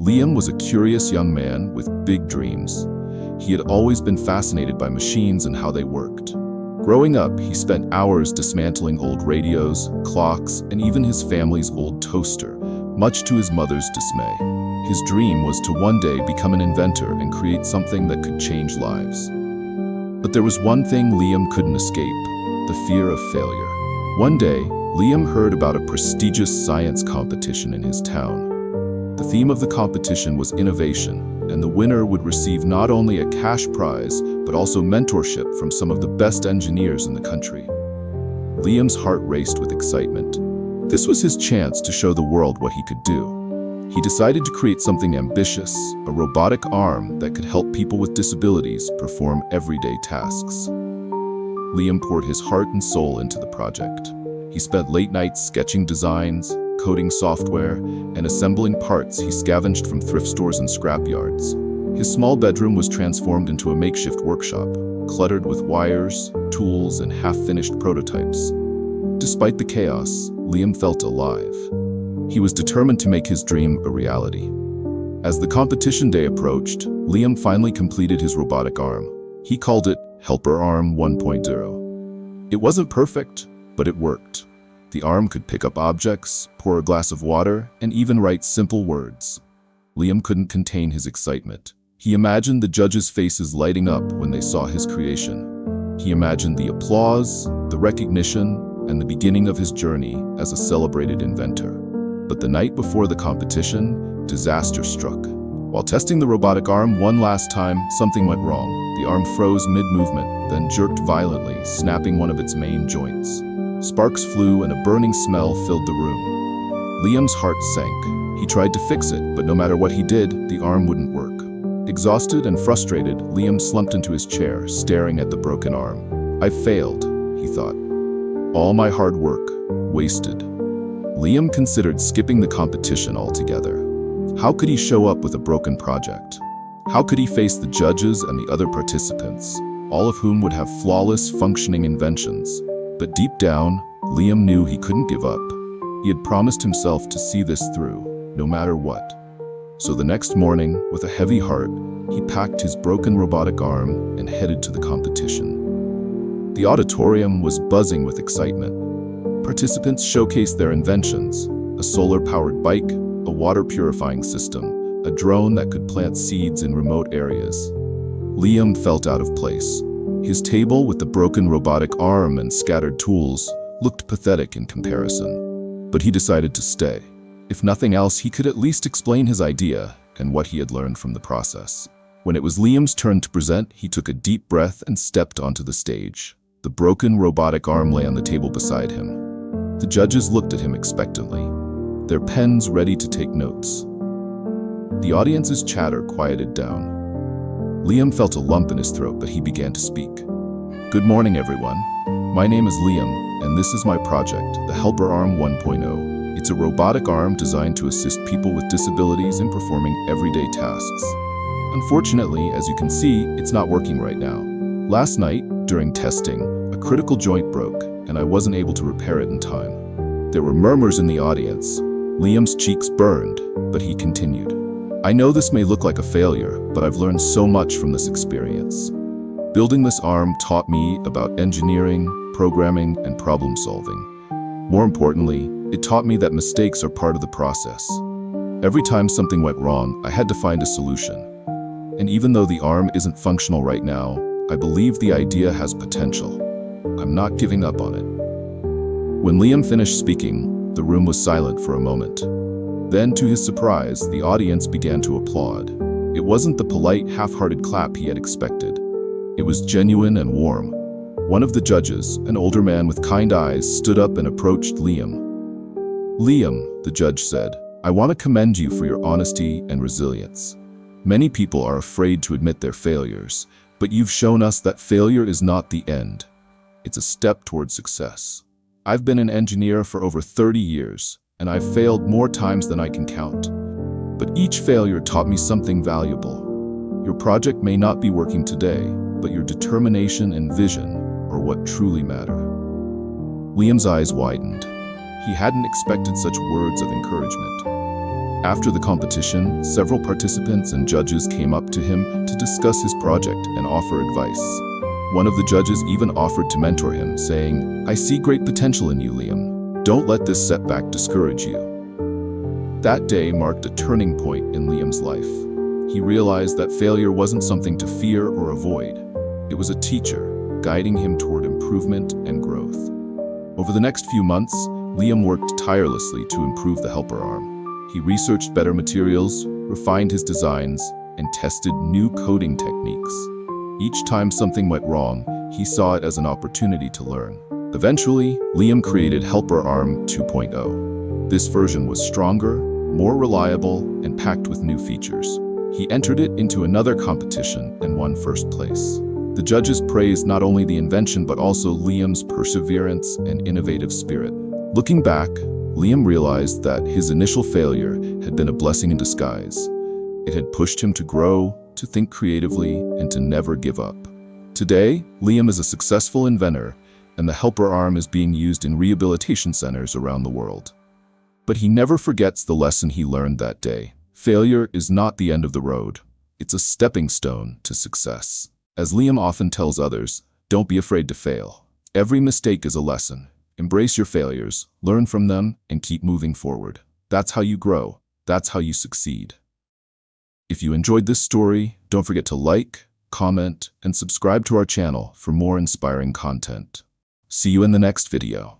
Liam was a curious young man with big dreams. He had always been fascinated by machines and how they worked. Growing up, he spent hours dismantling old radios, clocks, and even his family's old toaster, much to his mother's dismay. His dream was to one day become an inventor and create something that could change lives. But there was one thing Liam couldn't escape: the fear of failure. One day, Liam heard about a prestigious science competition in his town. The theme of the competition was innovation, and the winner would receive not only a cash prize, but also mentorship from some of the best engineers in the country. Liam's heart raced with excitement. This was his chance to show the world what he could do. He decided to create something ambitious, a robotic arm that could help people with disabilities perform everyday tasks. Liam poured his heart and soul into the project. He spent late nights sketching designs, coding software, and assembling parts he scavenged from thrift stores and scrapyards. His small bedroom was transformed into a makeshift workshop, cluttered with wires, tools, and half-finished prototypes. Despite the chaos, Liam felt alive. He was determined to make his dream a reality. As the competition day approached, Liam finally completed his robotic arm. He called it Helper Arm 1.0. It wasn't perfect, but it worked. The arm could pick up objects, pour a glass of water, and even write simple words. Liam couldn't contain his excitement. He imagined the judges' faces lighting up when they saw his creation. He imagined the applause, the recognition, and the beginning of his journey as a celebrated inventor. But the night before the competition, disaster struck. While testing the robotic arm one last time, something went wrong. The arm froze mid-movement, then jerked violently, snapping one of its main joints. Sparks flew and a burning smell filled the room. Liam's heart sank. He tried to fix it, but no matter what he did, the arm wouldn't work. Exhausted and frustrated, Liam slumped into his chair, staring at the broken arm. "I failed," he thought. "All my hard work, wasted." Liam considered skipping the competition altogether. How could he show up with a broken project? How could he face the judges and the other participants, all of whom would have flawless, functioning inventions? But deep down, Liam knew he couldn't give up. He had promised himself to see this through, no matter what. So the next morning, with a heavy heart, he packed his broken robotic arm and headed to the competition. The auditorium was buzzing with excitement. Participants showcased their inventions: a solar-powered bike, a water-purifying system, a drone that could plant seeds in remote areas. Liam felt out of place. His table with the broken robotic arm and scattered tools looked pathetic in comparison. But he decided to stay. If nothing else, he could at least explain his idea and what he had learned from the process. When it was Liam's turn to present, he took a deep breath and stepped onto the stage. The broken robotic arm lay on the table beside him. The judges looked at him expectantly, their pens ready to take notes. The audience's chatter quieted down. Liam felt a lump in his throat, but he began to speak. "Good morning, everyone. My name is Liam, and this is my project, the Helper Arm 1.0. It's a robotic arm designed to assist people with disabilities in performing everyday tasks. Unfortunately, as you can see, it's not working right now. Last night, during testing, a critical joint broke, and I wasn't able to repair it in time." There were murmurs in the audience. Liam's cheeks burned, but he continued. "I know this may look like a failure, but I've learned so much from this experience. Building this arm taught me about engineering, programming, and problem solving. More importantly, it taught me that mistakes are part of the process. Every time something went wrong, I had to find a solution. And even though the arm isn't functional right now, I believe the idea has potential. I'm not giving up on it." When Liam finished speaking, the room was silent for a moment. Then, to his surprise, the audience began to applaud. It wasn't the polite, half-hearted clap he had expected. It was genuine and warm. One of the judges, an older man with kind eyes, stood up and approached Liam. "Liam," the judge said, "I want to commend you for your honesty and resilience. Many people are afraid to admit their failures, but you've shown us that failure is not the end. It's a step toward success. I've been an engineer for over 30 years, and I've failed more times than I can count. But each failure taught me something valuable. Your project may not be working today, but your determination and vision are what truly matter." Liam's eyes widened. He hadn't expected such words of encouragement. After the competition, several participants and judges came up to him to discuss his project and offer advice. One of the judges even offered to mentor him, saying, "I see great potential in you, Liam. Don't let this setback discourage you." That day marked a turning point in Liam's life. He realized that failure wasn't something to fear or avoid. It was a teacher, guiding him toward improvement and growth. Over the next few months, Liam worked tirelessly to improve the helper arm. He researched better materials, refined his designs, and tested new coding techniques. Each time something went wrong, he saw it as an opportunity to learn. Eventually, Liam created Helper Arm 2.0. This version was stronger, more reliable, and packed with new features. He entered it into another competition and won first place. The judges praised not only the invention but also Liam's perseverance and innovative spirit. Looking back, Liam realized that his initial failure had been a blessing in disguise. It had pushed him to grow, to think creatively, and to never give up. Today, Liam is a successful inventor, and the helper arm is being used in rehabilitation centers around the world. But he never forgets the lesson he learned that day. Failure is not the end of the road. It's a stepping stone to success. As Liam often tells others, don't be afraid to fail. Every mistake is a lesson. Embrace your failures, learn from them, and keep moving forward. That's how you grow. That's how you succeed. If you enjoyed this story, don't forget to like, comment, and subscribe to our channel for more inspiring content. See you in the next video.